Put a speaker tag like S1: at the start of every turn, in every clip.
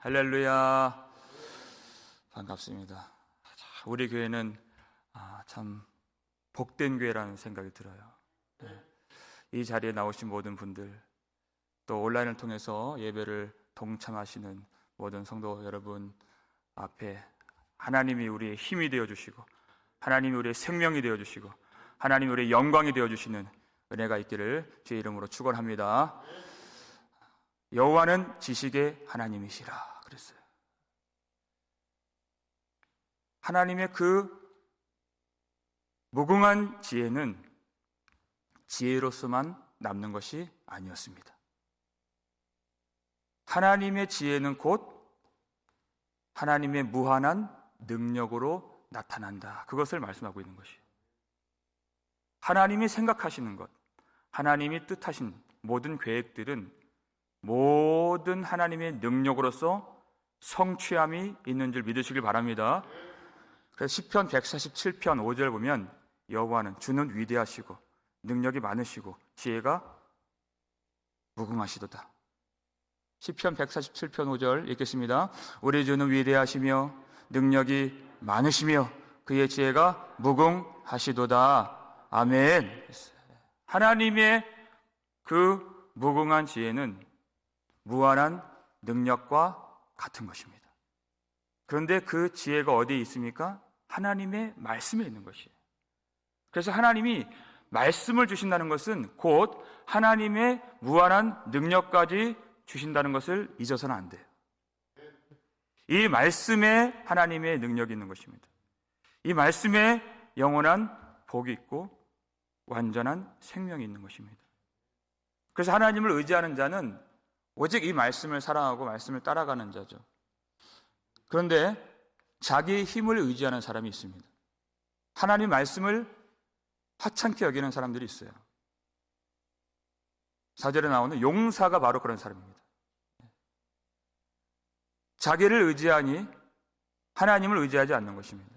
S1: 할렐루야. 반갑습니다. 우리 교회는 참 복된 교회라는 생각이 들어요. 이 자리에 나오신 모든 분들, 또 온라인을 통해서 예배를 동참하시는 모든 성도 여러분 앞에 하나님이 우리의 힘이 되어주시고, 하나님이 우리의 생명이 되어주시고, 하나님이 우리의 영광이 되어주시는 은혜가 있기를 주의 이름으로 축원합니다. 여호와는 지식의 하나님이시라 그랬어요. 하나님의 그 무궁한 지혜는 지혜로서만 남는 것이 아니었습니다. 하나님의 지혜는 곧 하나님의 무한한 능력으로 나타난다. 그것을 말씀하고 있는 것이에요. 하나님이 생각하시는 것, 하나님이 뜻하신 모든 계획들은 모든 하나님의 능력으로서 성취함이 있는 줄 믿으시길 바랍니다. 그래서 시편 147편 5절 보면 여호와는 주는 위대하시고 능력이 많으시고 지혜가 무궁하시도다. 시편 147편 5절 읽겠습니다. 우리 주는 위대하시며 능력이 많으시며 그의 지혜가 무궁하시도다. 아멘. 하나님의 그 무궁한 지혜는 무한한 능력과 같은 것입니다. 그런데 그 지혜가 어디에 있습니까? 하나님의 말씀에 있는 것이에요. 그래서 하나님이 말씀을 주신다는 것은 곧 하나님의 무한한 능력까지 주신다는 것을 잊어서는 안 돼요. 이 말씀에 하나님의 능력이 있는 것입니다. 이 말씀에 영원한 복이 있고 완전한 생명이 있는 것입니다. 그래서 하나님을 의지하는 자는 오직 이 말씀을 사랑하고 말씀을 따라가는 자죠. 그런데 자기의 힘을 의지하는 사람이 있습니다. 하나님 말씀을 하찮게 여기는 사람들이 있어요. 4절에 나오는 용사가 바로 그런 사람입니다. 자기를 의지하니 하나님을 의지하지 않는 것입니다.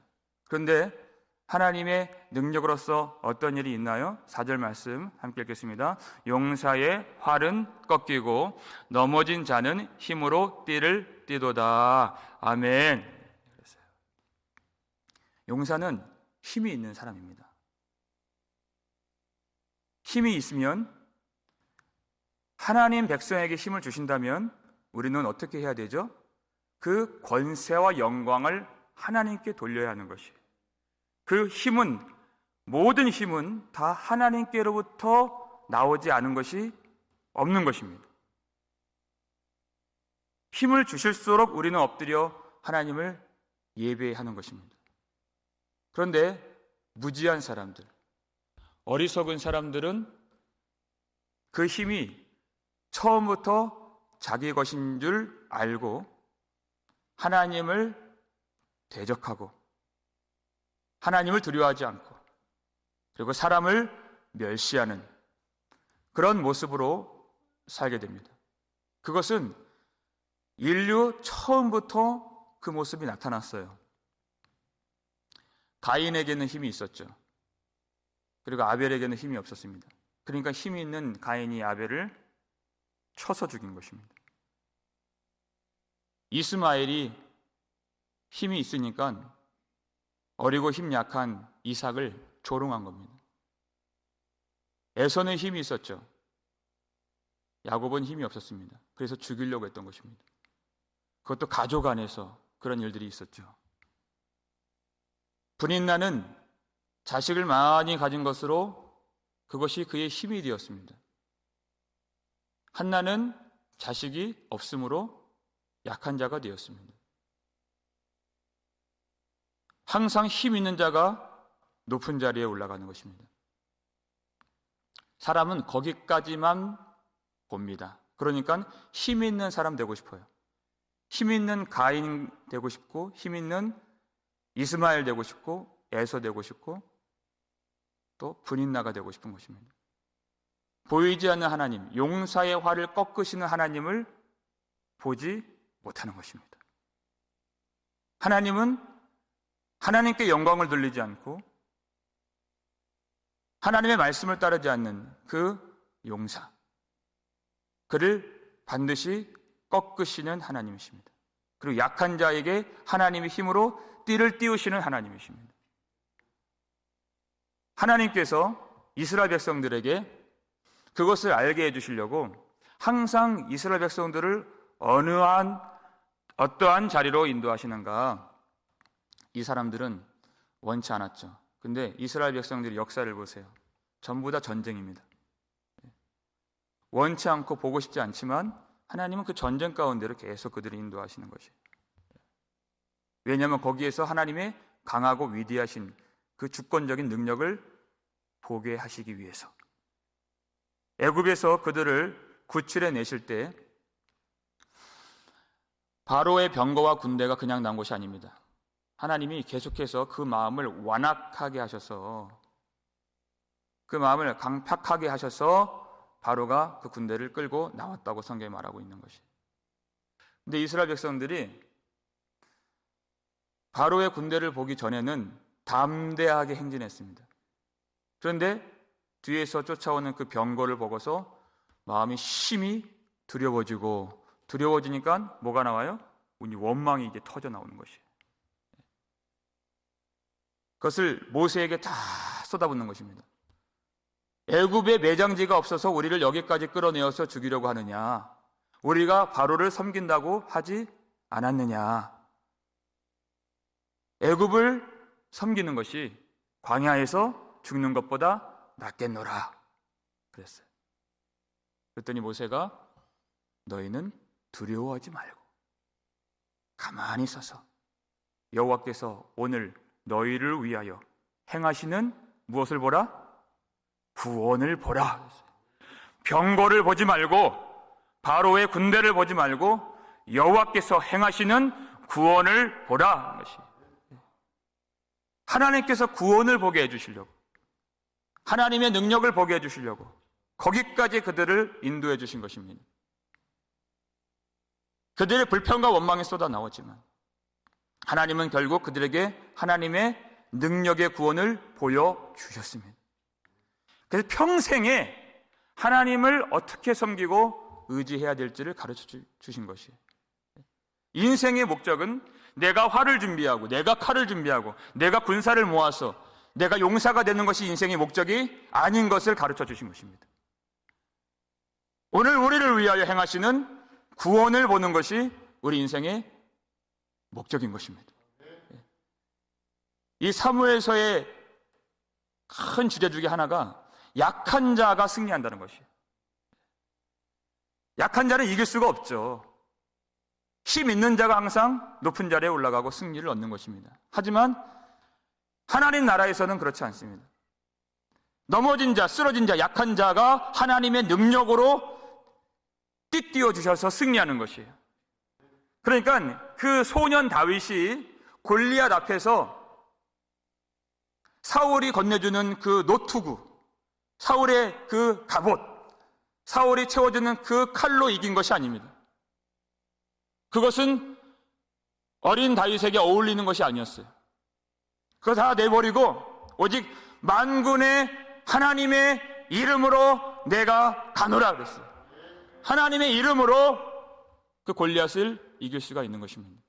S1: 그런데 하나님의 능력으로서 어떤 일이 있나요? 4절 말씀 함께 읽겠습니다. 용사의 활은 꺾이고 넘어진 자는 힘으로 띠를 띠도다. 아멘. 용사는 힘이 있는 사람입니다. 힘이 있으면 하나님 백성에게 힘을 주신다면 우리는 어떻게 해야 되죠? 그 권세와 영광을 하나님께 돌려야 하는 것이에요. 그 힘은, 모든 힘은 다 하나님께로부터 나오지 않은 것이 없는 것입니다. 힘을 주실수록 우리는 엎드려 하나님을 예배하는 것입니다. 그런데 무지한 사람들, 어리석은 사람들은 그 힘이 처음부터 자기 것인 줄 알고 하나님을 대적하고 하나님을 두려워하지 않고 그리고 사람을 멸시하는 그런 모습으로 살게 됩니다. 그것은 인류 처음부터 그 모습이 나타났어요. 가인에게는 힘이 있었죠. 그리고 아벨에게는 힘이 없었습니다. 그러니까 힘이 있는 가인이 아벨을 쳐서 죽인 것입니다. 이스마엘이 힘이 있으니까 어리고 힘 약한 이삭을 조롱한 겁니다. 에서는 힘이 있었죠. 야곱은 힘이 없었습니다. 그래서 죽이려고 했던 것입니다. 그것도 가족 안에서 그런 일들이 있었죠. 브릿나는 자식을 많이 가진 것으로 그것이 그의 힘이 되었습니다. 한나는 자식이 없으므로 약한 자가 되었습니다. 항상 힘 있는 자가 높은 자리에 올라가는 것입니다. 사람은 거기까지만 봅니다. 그러니까 힘 있는 사람 되고 싶어요. 힘 있는 가인 되고 싶고, 힘 있는 이스마엘 되고 싶고, 에서 되고 싶고, 또 브릿나가 되고 싶은 것입니다. 보이지 않는 하나님, 용사의 활을 꺾으시는 하나님을 보지 못하는 것입니다. 하나님은 하나님께 영광을 돌리지 않고 하나님의 말씀을 따르지 않는 그 용사, 그를 반드시 꺾으시는 하나님이십니다. 그리고 약한 자에게 하나님의 힘으로 띠를 띄우시는 하나님이십니다. 하나님께서 이스라엘 백성들에게 그것을 알게 해주시려고 항상 이스라엘 백성들을 어떠한 자리로 인도하시는가, 이 사람들은 원치 않았죠. 근데 이스라엘 백성들의 역사를 보세요. 전부 다 전쟁입니다. 원치 않고 보고 싶지 않지만 하나님은 그 전쟁 가운데로 계속 그들을 인도하시는 것이에요. 왜냐하면 거기에서 하나님의 강하고 위대하신 그 주권적인 능력을 보게 하시기 위해서. 애굽에서 그들을 구출해 내실 때 바로의 병거와 군대가 그냥 난 것이 아닙니다. 하나님이 계속해서 그 마음을 완악하게 하셔서, 그 마음을 강팍하게 하셔서 바로가 그 군대를 끌고 나왔다고 성경에 말하고 있는 것이. 근데 이스라엘 백성들이 바로의 군대를 보기 전에는 담대하게 행진했습니다. 그런데 뒤에서 쫓아오는 그 병거를 보고서 마음이 심히 두려워지니까 뭐가 나와요? 원망이 이제 터져 나오는 것이에요. 그것을 모세에게 다 쏟아붓는 것입니다. 애굽에 매장지가 없어서 우리를 여기까지 끌어내어서 죽이려고 하느냐? 우리가 바로를 섬긴다고 하지 않았느냐? 애굽을 섬기는 것이 광야에서 죽는 것보다 낫겠노라 그랬어요. 그랬더니 모세가 너희는 두려워하지 말고 가만히 서서 여호와께서 오늘 너희를 위하여 행하시는 무엇을 보라? 구원을 보라. 병거를 보지 말고 바로의 군대를 보지 말고 여호와께서 행하시는 구원을 보라. 하나님께서 구원을 보게 해주시려고, 하나님의 능력을 보게 해주시려고 거기까지 그들을 인도해 주신 것입니다. 그들의 불평과 원망이 쏟아 나오지만 하나님은 결국 그들에게 하나님의 능력의 구원을 보여주셨습니다. 그래서 평생에 하나님을 어떻게 섬기고 의지해야 될지를 가르쳐 주신 것이에요. 인생의 목적은 내가 활을 준비하고 내가 칼을 준비하고 내가 군사를 모아서 내가 용사가 되는 것이 인생의 목적이 아닌 것을 가르쳐 주신 것입니다. 오늘 우리를 위하여 행하시는 구원을 보는 것이 우리 인생의 목적인 것입니다. 이 사무엘서의 큰 주제 중에 하나가 약한 자가 승리한다는 것이에요. 약한 자는 이길 수가 없죠. 힘 있는 자가 항상 높은 자리에 올라가고 승리를 얻는 것입니다. 하지만 하나님 나라에서는 그렇지 않습니다. 넘어진 자, 쓰러진 자, 약한 자가 하나님의 능력으로 띠띠워 주셔서 승리하는 것이에요. 그러니까 그 소년 다윗이 골리앗 앞에서 사울이 건네주는 그 노투구, 사울의 그 갑옷, 사울이 채워주는 그 칼로 이긴 것이 아닙니다. 그것은 어린 다윗에게 어울리는 것이 아니었어요. 그거 다 내버리고 오직 만군의 하나님의 이름으로 내가 가노라 그랬어요. 하나님의 이름으로 그 골리앗을 이길 수가 있는 것입니다.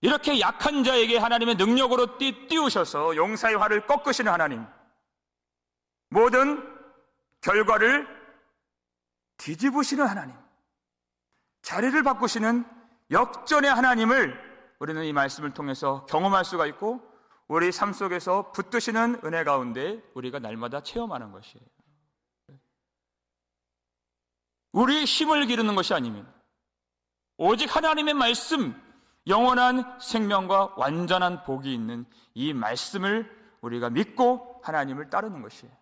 S1: 이렇게 약한 자에게 하나님의 능력으로 띄우셔서 용사의 활을 꺾으시는 하나님, 모든 결과를 뒤집으시는 하나님, 자리를 바꾸시는 역전의 하나님을 우리는 이 말씀을 통해서 경험할 수가 있고 우리 삶 속에서 붙드시는 은혜 가운데 우리가 날마다 체험하는 것이에요. 우리의 힘을 기르는 것이 아닙니다. 오직 하나님의 말씀, 영원한 생명과 완전한 복이 있는 이 말씀을 우리가 믿고 하나님을 따르는 것이에요.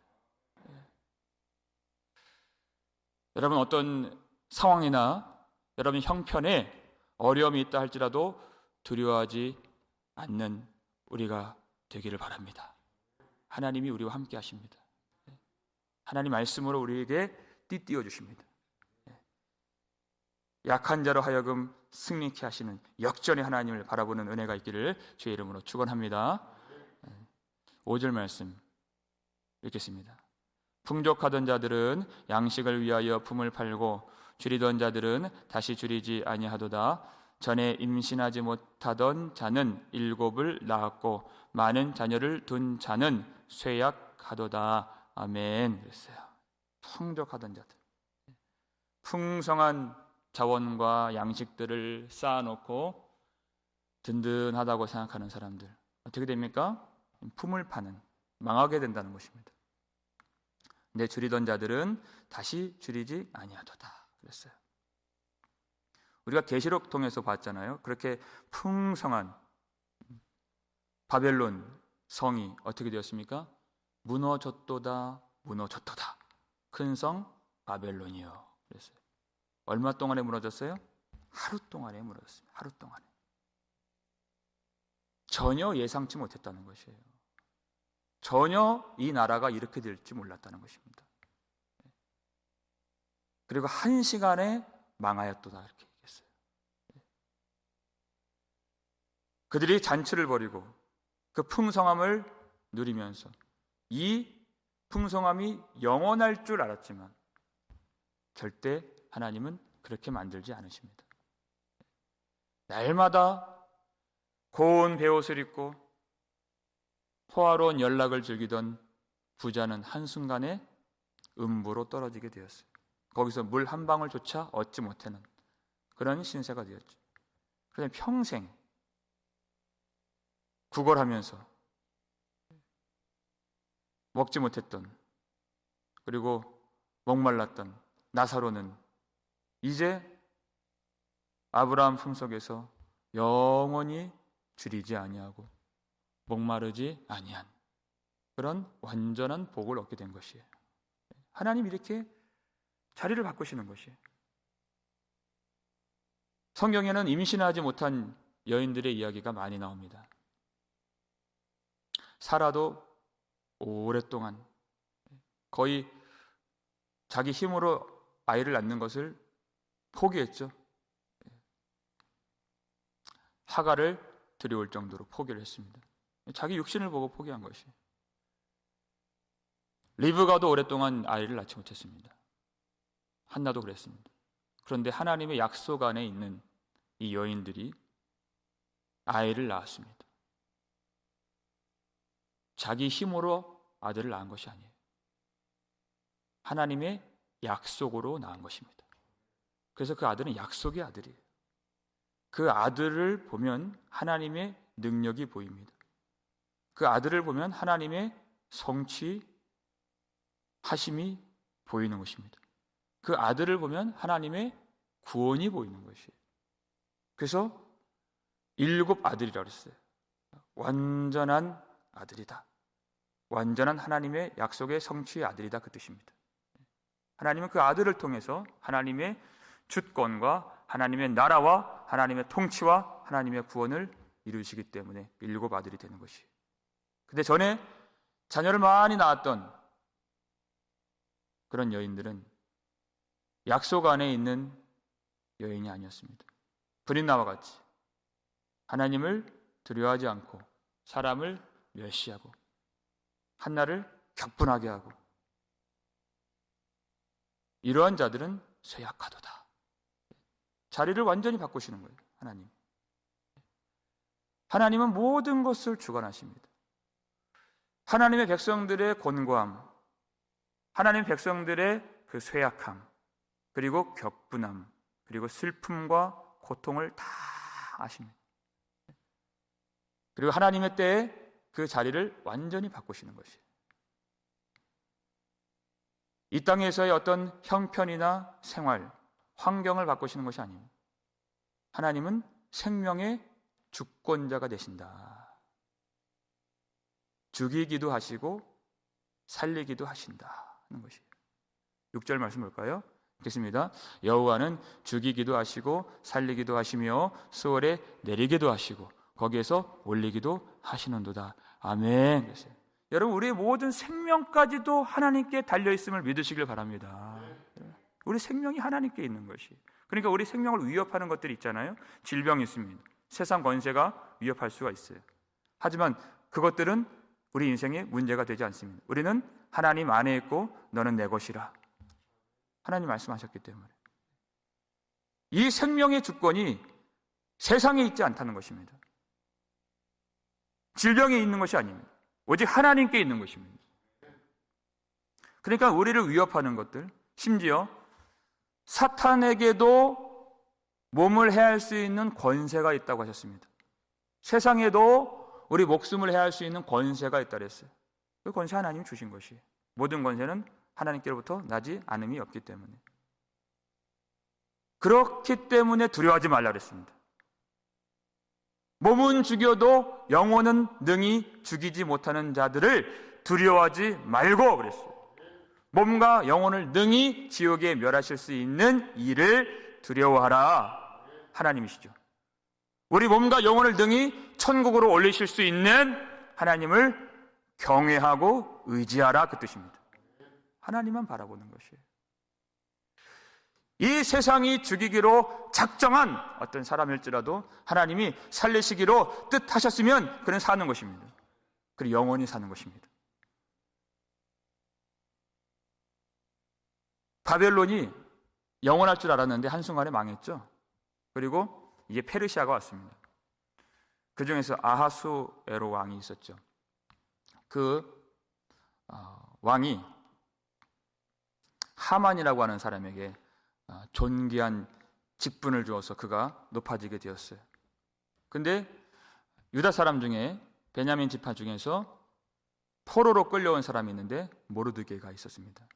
S1: 여러분, 어떤 상황이나 여러분 형편에 어려움이 있다 할지라도 두려워하지 않는 우리가 되기를 바랍니다. 하나님이 우리와 함께 하십니다. 하나님 말씀으로 우리에게 띠띠워 주십니다. 약한 자로 하여금 승리케 하시는 역전의 하나님을 바라보는 은혜가 있기를 주의 이름으로 축원합니다. 5절 말씀 읽겠습니다. 풍족하던 자들은 양식을 위하여 품을 팔고 줄이던 자들은 다시 줄이지 아니하도다. 전에 임신하지 못하던 자는 7을 낳았고 많은 자녀를 둔 자는 쇠약하도다. 아멘. 그랬어요. 풍족하던 자들, 풍성한 자원과 양식들을 쌓아놓고 든든하다고 생각하는 사람들, 어떻게 됩니까? 품을 파는, 망하게 된다는 것입니다. 내 줄이던 자들은 다시 줄이지 아니하도다 그랬어요. 우리가 계시록 통해서 봤잖아요. 그렇게 풍성한 바벨론 성이 어떻게 되었습니까? 무너졌도다, 무너졌도다. 큰 성 바벨론이요 그랬어요. 얼마 동안에 무너졌어요? 하루 동안에 무너졌습니다. 하루 동안에. 전혀 예상치 못했다는 것이에요. 전혀 이 나라가 이렇게 될지 몰랐다는 것입니다. 그리고 1시간에 망하였도다 이렇게 얘기했어요. 그들이 잔치를 벌이고 그 풍성함을 누리면서 이 풍성함이 영원할 줄 알았지만 절대 하나님은 그렇게 만들지 않으십니다. 날마다 고운 베옷을 입고 호화로운 연락을 즐기던 부자는 한순간에 음부로 떨어지게 되었어요. 거기서 물 한 방울조차 얻지 못하는 그런 신세가 되었죠. 그래서 평생 구걸하면서 먹지 못했던, 그리고 목말랐던 나사로는 이제 아브라함 품속에서 영원히 줄이지 아니하고 목마르지 아니한 그런 완전한 복을 얻게 된 것이에요. 하나님 이렇게 자리를 바꾸시는 것이에요. 성경에는 임신하지 못한 여인들의 이야기가 많이 나옵니다. 사라도 오랫동안 거의 자기 힘으로 아이를 낳는 것을 포기했죠. 하가를 들여올 정도로 포기를 했습니다. 자기 육신을 보고 포기한 것이. 리브가도 오랫동안 아이를 낳지 못했습니다. 한나도 그랬습니다. 그런데 하나님의 약속 안에 있는 이 여인들이 아이를 낳았습니다. 자기 힘으로 아들을 낳은 것이 아니에요. 하나님의 약속으로 낳은 것입니다. 그래서 그 아들은 약속의 아들이에요. 그 아들을 보면 하나님의 능력이 보입니다. 그 아들을 보면 하나님의 성취하심이 보이는 것입니다. 그 아들을 보면 하나님의 구원이 보이는 것이에요. 그래서 7 아들이라고 했어요. 완전한 아들이다. 완전한 하나님의 약속의 성취의 아들이다 그 뜻입니다. 하나님은 그 아들을 통해서 하나님의 주권과 하나님의 나라와 하나님의 통치와 하나님의 구원을 이루시기 때문에 7 아들이 되는 것이에요. 근데 전에 자녀를 많이 낳았던 그런 여인들은 약속 안에 있는 여인이 아니었습니다. 브린나와 같이 하나님을 두려워하지 않고 사람을 멸시하고 한나를 격분하게 하고, 이러한 자들은 쇠약하도다. 자리를 완전히 바꾸시는 거예요. 하나님은 모든 것을 주관하십니다. 하나님의 백성들의 곤고함, 하나님의 백성들의 그 쇠약함, 그리고 격분함, 그리고 슬픔과 고통을 다 아십니다. 그리고 하나님의 때에 그 자리를 완전히 바꾸시는 것이에요. 이 땅에서의 어떤 형편이나 생활, 환경을 바꾸시는 것이 아닙니다. 하나님은 생명의 주권자가 되신다. 죽이기도 하시고 살리기도 하신다는 것이에요. 6절 말씀 볼까요? 읽겠습니다. 여호와는 죽이기도 하시고 살리기도 하시며 수월에 내리기도 하시고 거기에서 올리기도 하시는도다. 아멘. 그랬어요. 여러분, 우리의 모든 생명까지도 하나님께 달려있음을 믿으시길 바랍니다. 우리 생명이 하나님께 있는 것이. 그러니까 우리 생명을 위협하는 것들이 있잖아요. 질병이 있습니다. 세상 권세가 위협할 수가 있어요. 하지만 그것들은 우리 인생에 문제가 되지 않습니다. 우리는 하나님 안에 있고 너는 내 것이라. 하나님 말씀하셨기 때문에. 이 생명의 주권이 세상에 있지 않다는 것입니다. 질병에 있는 것이 아닙니다. 오직 하나님께 있는 것입니다. 그러니까 우리를 위협하는 것들, 심지어 사탄에게도 몸을 해할 수 있는 권세가 있다고 하셨습니다. 세상에도 우리 목숨을 해할 수 있는 권세가 있다고 했어요. 그 권세 하나님이 주신 것이에요. 모든 권세는 하나님께로부터 나지 않음이 없기 때문에. 그렇기 때문에 두려워하지 말라 그랬습니다. 몸은 죽여도 영혼은 능히 죽이지 못하는 자들을 두려워하지 말고 그랬어요. 몸과 영혼을 능히 지옥에 멸하실 수 있는 이를 두려워하라. 하나님이시죠. 우리 몸과 영혼을 능히 천국으로 올리실 수 있는 하나님을 경외하고 의지하라, 그 뜻입니다. 하나님만 바라보는 것이에요. 이 세상이 죽이기로 작정한 어떤 사람일지라도 하나님이 살리시기로 뜻하셨으면 그는 사는 것입니다. 그리고 영원히 사는 것입니다. 바벨론이 영원할 줄 알았는데 한순간에 망했죠. 그리고 이제 페르시아가 왔습니다. 그 중에서 아하수에로 왕이 있었죠. 그 왕이 하만이라고 하는 사람에게 존귀한 직분을 주어서 그가 높아지게 되었어요. 근데 유다 사람 중에 베냐민 지파 중에서 포로로 끌려온 사람이 있는데 모르드게가 있었습니다.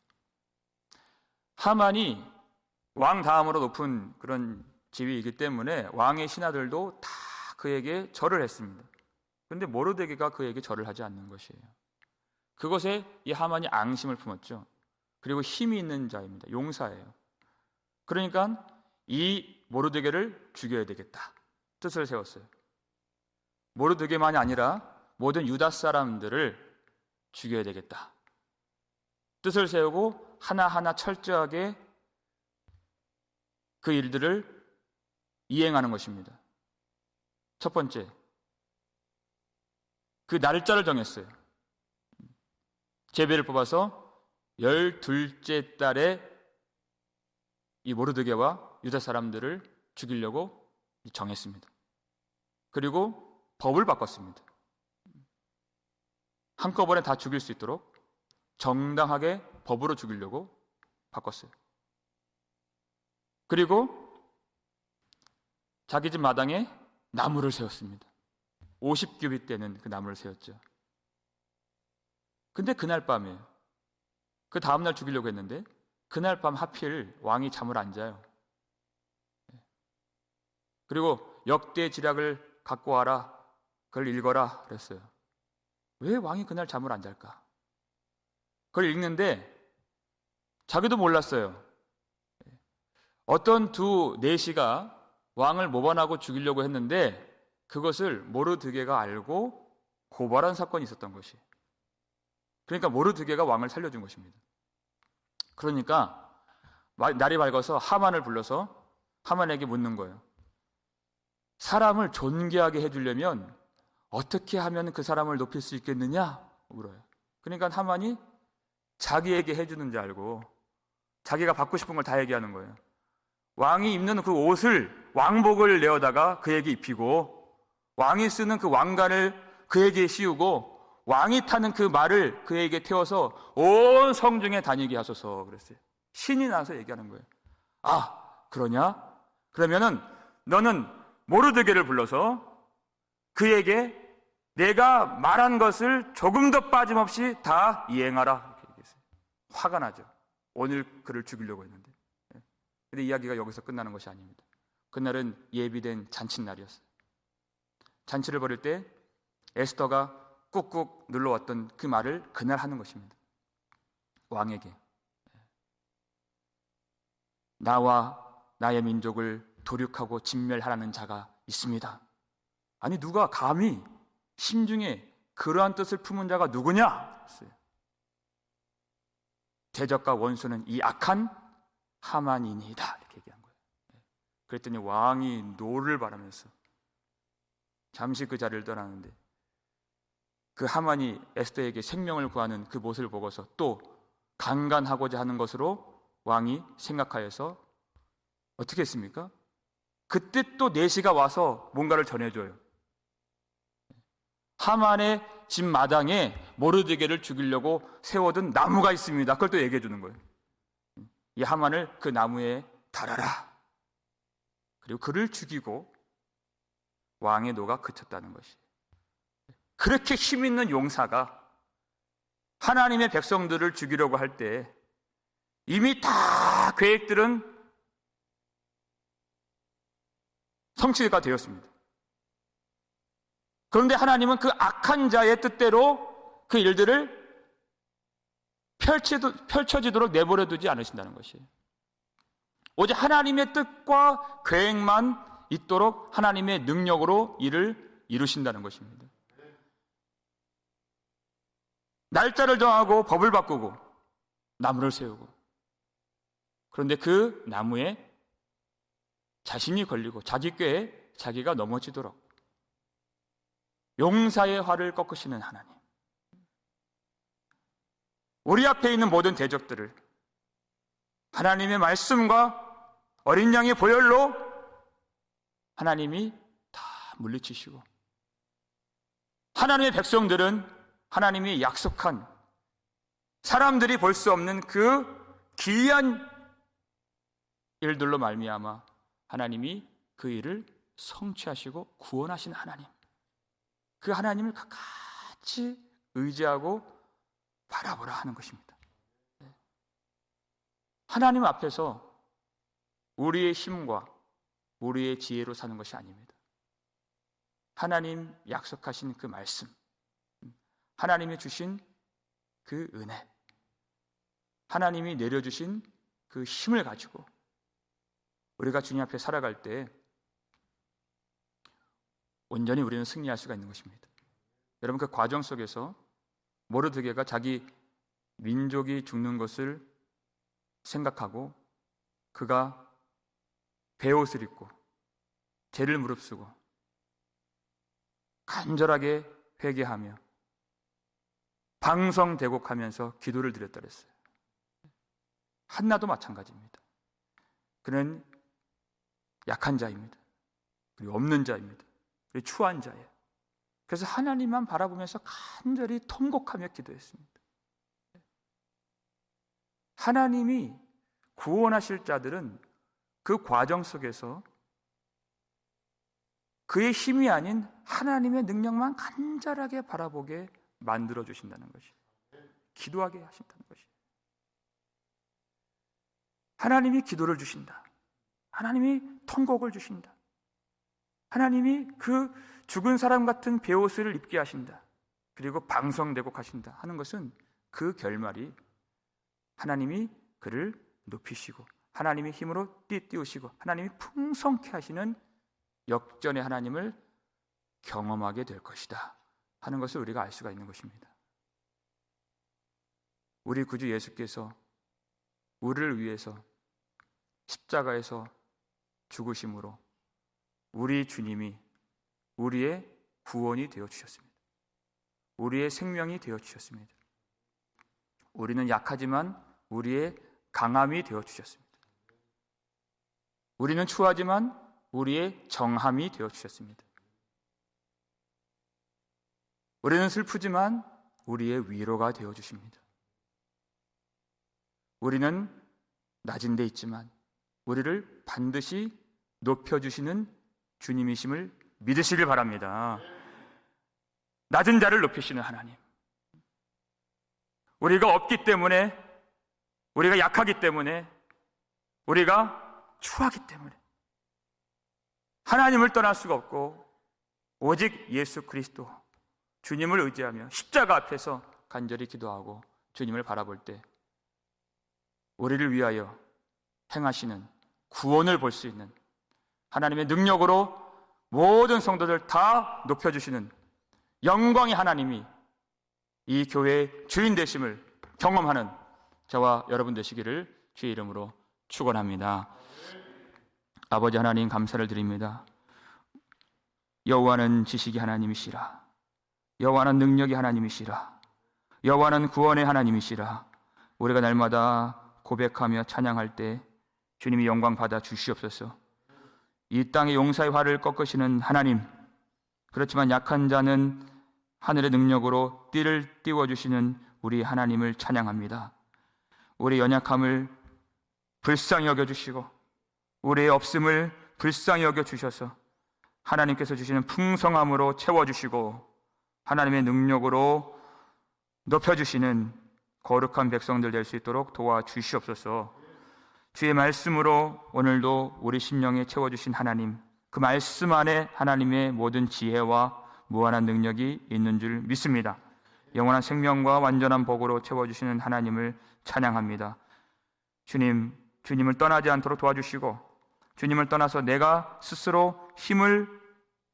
S1: 하만이 왕 다음으로 높은 그런 지위이기 때문에 왕의 신하들도 다 그에게 절을 했습니다. 그런데 모르드게가 그에게 절을 하지 않는 것이에요. 그것에 이 하만이 앙심을 품었죠. 그리고 힘이 있는 자입니다. 용사예요. 그러니까 이 모르드게를 죽여야 되겠다 뜻을 세웠어요. 모르드게만이 아니라 모든 유다 사람들을 죽여야 되겠다 뜻을 세우고 하나하나 철저하게 그 일들을 이행하는 것입니다. 첫 번째, 그 날짜를 정했어요. 제비를 뽑아서 12째 달에 이 모르드게와 유다 사람들을 죽이려고 정했습니다. 그리고 법을 바꿨습니다. 한꺼번에 다 죽일 수 있도록 정당하게 법으로 죽이려고 바꿨어요. 그리고 자기 집 마당에 나무를 세웠습니다. 50규빗 되는 그 나무를 세웠죠. 근데 그날 밤에 그 다음날 죽이려고 했는데 그날 밤 하필 왕이 잠을 안 자요. 그리고 역대 지략을 갖고 와라, 그걸 읽어라 그랬어요. 왜 왕이 그날 잠을 안 잘까? 그걸 읽는데 자기도 몰랐어요. 어떤 두 내시가 왕을 모반하고 죽이려고 했는데 그것을 모르드게가 알고 고발한 사건이 있었던 것이. 그러니까 모르드게가 왕을 살려준 것입니다. 그러니까 날이 밝아서 하만을 불러서 하만에게 묻는 거예요. 사람을 존귀하게 해주려면 어떻게 하면 그 사람을 높일 수 있겠느냐? 물어요. 그러니까 하만이 자기에게 해주는 줄 알고 자기가 받고 싶은 걸 다 얘기하는 거예요. 왕이 입는 그 옷을, 왕복을 내어다가 그에게 입히고, 왕이 쓰는 그 왕관을 그에게 씌우고, 왕이 타는 그 말을 그에게 태워서 온 성중에 다니게 하소서 그랬어요. 신이 나서 얘기하는 거예요. 아, 그러냐? 그러면은 너는 모르드게를 불러서 그에게 내가 말한 것을 조금 더 빠짐없이 다 이행하라 이렇게 얘기했어요. 화가 나죠. 오늘 그를 죽이려고 했는데. 근데 이야기가 여기서 끝나는 것이 아닙니다. 그날은 예비된 잔칫날이었어요. 잔치를 벌일 때 에스더가 꾹꾹 눌러왔던 그 말을 그날 하는 것입니다. 왕에게 나와 나의 민족을 도륙하고 진멸하라는 자가 있습니다. 아니 누가 감히 심중에 그러한 뜻을 품은 자가 누구냐? 했어요. 대적과 원수는 이 악한 하만이니이다 이렇게 얘기한 거예요. 그랬더니 왕이 노를 바라면서 잠시 그 자리를 떠나는데 그 하만이 에스더에게 생명을 구하는 그 모습을 보고서 또 강간하고자 하는 것으로 왕이 생각하여서 어떻게 했습니까? 그때 또 내시가 와서 뭔가를 전해줘요. 하만의 집 마당에 모르드게를 죽이려고 세워둔 나무가 있습니다. 그걸 또 얘기해 주는 거예요. 이 하만을 그 나무에 달아라. 그리고 그를 죽이고 왕의 노가 그쳤다는 것이. 그렇게 힘 있는 용사가 하나님의 백성들을 죽이려고 할 때 이미 다 계획들은 성취가 되었습니다. 그런데 하나님은 그 악한 자의 뜻대로 그 일들을 펼쳐지도록 내버려 두지 않으신다는 것이에요. 오직 하나님의 뜻과 계획만 있도록 하나님의 능력으로 일을 이루신다는 것입니다. 날짜를 정하고 법을 바꾸고 나무를 세우고, 그런데 그 나무에 자신이 걸리고 자기 꾀에 자기가 넘어지도록 용사의 활을 꺾으시는 하나님, 우리 앞에 있는 모든 대적들을 하나님의 말씀과 어린 양의 보혈로 하나님이 다 물리치시고, 하나님의 백성들은 하나님이 약속한 사람들이 볼 수 없는 그 기이한 일들로 말미암아 하나님이 그 일을 성취하시고 구원하신 하나님, 그 하나님을 같이 의지하고 바라보라 하는 것입니다. 하나님 앞에서 우리의 힘과 우리의 지혜로 사는 것이 아닙니다. 하나님 약속하신 그 말씀, 하나님이 주신 그 은혜, 하나님이 내려주신 그 힘을 가지고 우리가 주님 앞에 살아갈 때 온전히 우리는 승리할 수가 있는 것입니다. 여러분, 그 과정 속에서 모르드게가 자기 민족이 죽는 것을 생각하고 그가 베옷을 입고 죄를 무릅쓰고 간절하게 회개하며 방성대곡하면서 기도를 드렸다 그랬어요. 한나도 마찬가지입니다. 그는 약한 자입니다. 그리고 없는 자입니다. 그리고 추한 자예요. 그래서 하나님만 바라보면서 간절히 통곡하며 기도했습니다. 하나님이 구원하실 자들은 그 과정 속에서 그의 힘이 아닌 하나님의 능력만 간절하게 바라보게 만들어 주신다는 것이, 기도하게 하신다는 것이. 하나님이 기도를 주신다. 하나님이 통곡을 주신다. 하나님이 그 죽은 사람 같은 베옷을 입게 하신다. 그리고 방성대곡하신다 하는 것은 그 결말이 하나님이 그를 높이시고 하나님의 힘으로 띠띠우시고 하나님이 풍성케 하시는 역전의 하나님을 경험하게 될 것이다 하는 것을 우리가 알 수가 있는 것입니다. 우리 구주 예수께서 우리를 위해서 십자가에서 죽으심으로 우리 주님이 우리의 구원이 되어 주셨습니다. 우리의 생명이 되어 주셨습니다. 우리는 약하지만 우리의 강함이 되어 주셨습니다. 우리는 추하지만 우리의 정함이 되어 주셨습니다. 우리는 슬프지만 우리의 위로가 되어 주십니다. 우리는 낮은 데 있지만 우리를 반드시 높여주시는 주님이심을 믿으시길 바랍니다. 낮은 자를 높이시는 하나님, 우리가 없기 때문에, 우리가 약하기 때문에, 우리가 추하기 때문에 하나님을 떠날 수가 없고 오직 예수 그리스도 주님을 의지하며 십자가 앞에서 간절히 기도하고 주님을 바라볼 때 우리를 위하여 행하시는 구원을 볼 수 있는 하나님의 능력으로 모든 성도들 다 높여주시는 영광의 하나님이 이 교회의 주인 되심을 경험하는 저와 여러분 되시기를 주의 이름으로 축원합니다. 아버지 하나님, 감사를 드립니다. 여호와는 지식의 하나님이시라. 여호와는 능력의 하나님이시라. 여호와는 구원의 하나님이시라. 우리가 날마다 고백하며 찬양할 때 주님이 영광 받아 주시옵소서. 이 땅의 용사의 활을 꺾으시는 하나님, 그렇지만 약한 자는 하늘의 능력으로 띠를 띄워주시는 우리 하나님을 찬양합니다. 우리의 연약함을 불쌍히 여겨주시고 우리의 없음을 불쌍히 여겨주셔서 하나님께서 주시는 풍성함으로 채워주시고 하나님의 능력으로 높여주시는 거룩한 백성들 될 수 있도록 도와주시옵소서. 주의 말씀으로 오늘도 우리 심령에 채워주신 하나님, 그 말씀 안에 하나님의 모든 지혜와 무한한 능력이 있는 줄 믿습니다. 영원한 생명과 완전한 복으로 채워주시는 하나님을 찬양합니다. 주님을 떠나지 않도록 도와주시고 주님을 떠나서 내가 스스로 힘을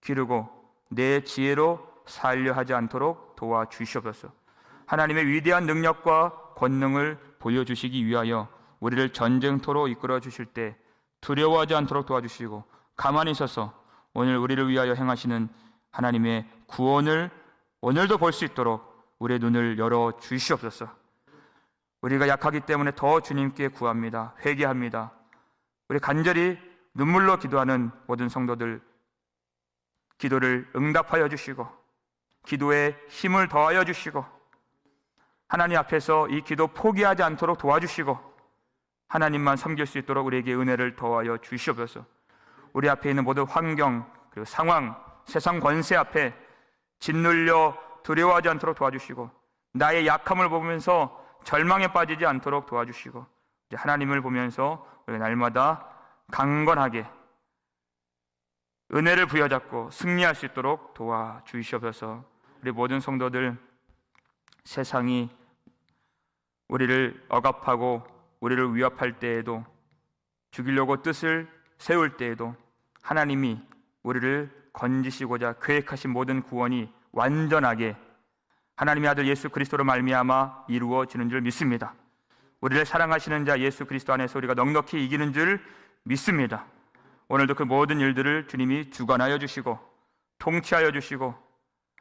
S1: 기르고 내 지혜로 살려 하지 않도록 도와주시옵소서. 하나님의 위대한 능력과 권능을 보여주시기 위하여 우리를 전쟁터로 이끌어 주실 때 두려워하지 않도록 도와주시고 가만히 있어서 오늘 우리를 위하여 행하시는 하나님의 구원을 오늘도 볼 수 있도록 우리의 눈을 열어 주시옵소서. 우리가 약하기 때문에 더 주님께 구합니다. 회개합니다. 우리 간절히 눈물로 기도하는 모든 성도들 기도를 응답하여 주시고 기도에 힘을 더하여 주시고 하나님 앞에서 이 기도 포기하지 않도록 도와주시고 하나님만 섬길 수 있도록 우리에게 은혜를 더하여 주시옵소서. 우리 앞에 있는 모든 환경 그리고 상황, 세상 권세 앞에 짓눌려 두려워하지 않도록 도와주시고 나의 약함을 보면서 절망에 빠지지 않도록 도와주시고 하나님을 보면서 우리 날마다 강건하게 은혜를 부여잡고 승리할 수 있도록 도와주시옵소서. 우리 모든 성도들 세상이 우리를 억압하고 우리를 위협할 때에도 죽이려고 뜻을 세울 때에도 하나님이 우리를 건지시고자 계획하신 모든 구원이 완전하게 하나님의 아들 예수 그리스도로 말미암아 이루어지는 줄 믿습니다. 우리를 사랑하시는 자 예수 그리스도 안에서 우리가 넉넉히 이기는 줄 믿습니다. 오늘도 그 모든 일들을 주님이 주관하여 주시고 통치하여 주시고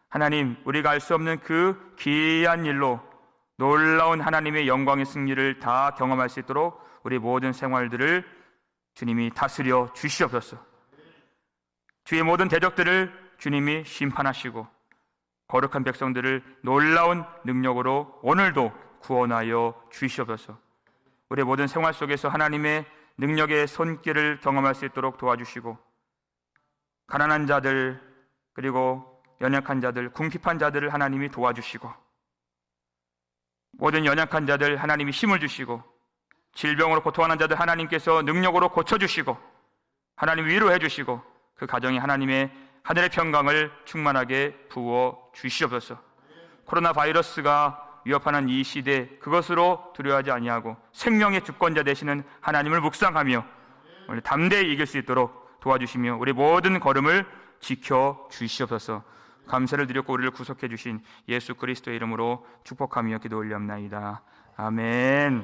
S1: 하나님 우리가 알 수 없는 그 귀한 일로 놀라운 하나님의 영광의 승리를 다 경험할 수 있도록 우리 모든 생활들을 주님이 다스려 주시옵소서. 주의 모든 대적들을 주님이 심판하시고 거룩한 백성들을 놀라운 능력으로 오늘도 구원하여 주시옵소서. 우리 모든 생활 속에서 하나님의 능력의 손길을 경험할 수 있도록 도와주시고 가난한 자들 그리고 연약한 자들, 궁핍한 자들을 하나님이 도와주시고 모든 연약한 자들 하나님이 힘을 주시고 질병으로 고통하는 자들 하나님께서 능력으로 고쳐주시고 하나님 위로해 주시고 그 가정에 하나님의 하늘의 평강을 충만하게 부어 주시옵소서. 코로나 바이러스가 위협하는 이 시대 그것으로 두려워하지 아니하고 생명의 주권자 되시는 하나님을 묵상하며 오늘 담대히 이길 수 있도록 도와주시며 우리 모든 걸음을 지켜 주시옵소서. 감사를 드렸고 우리를 구속해 주신 예수 그리스도의 이름으로 축복하며 기도 올리옵나이다. 아멘.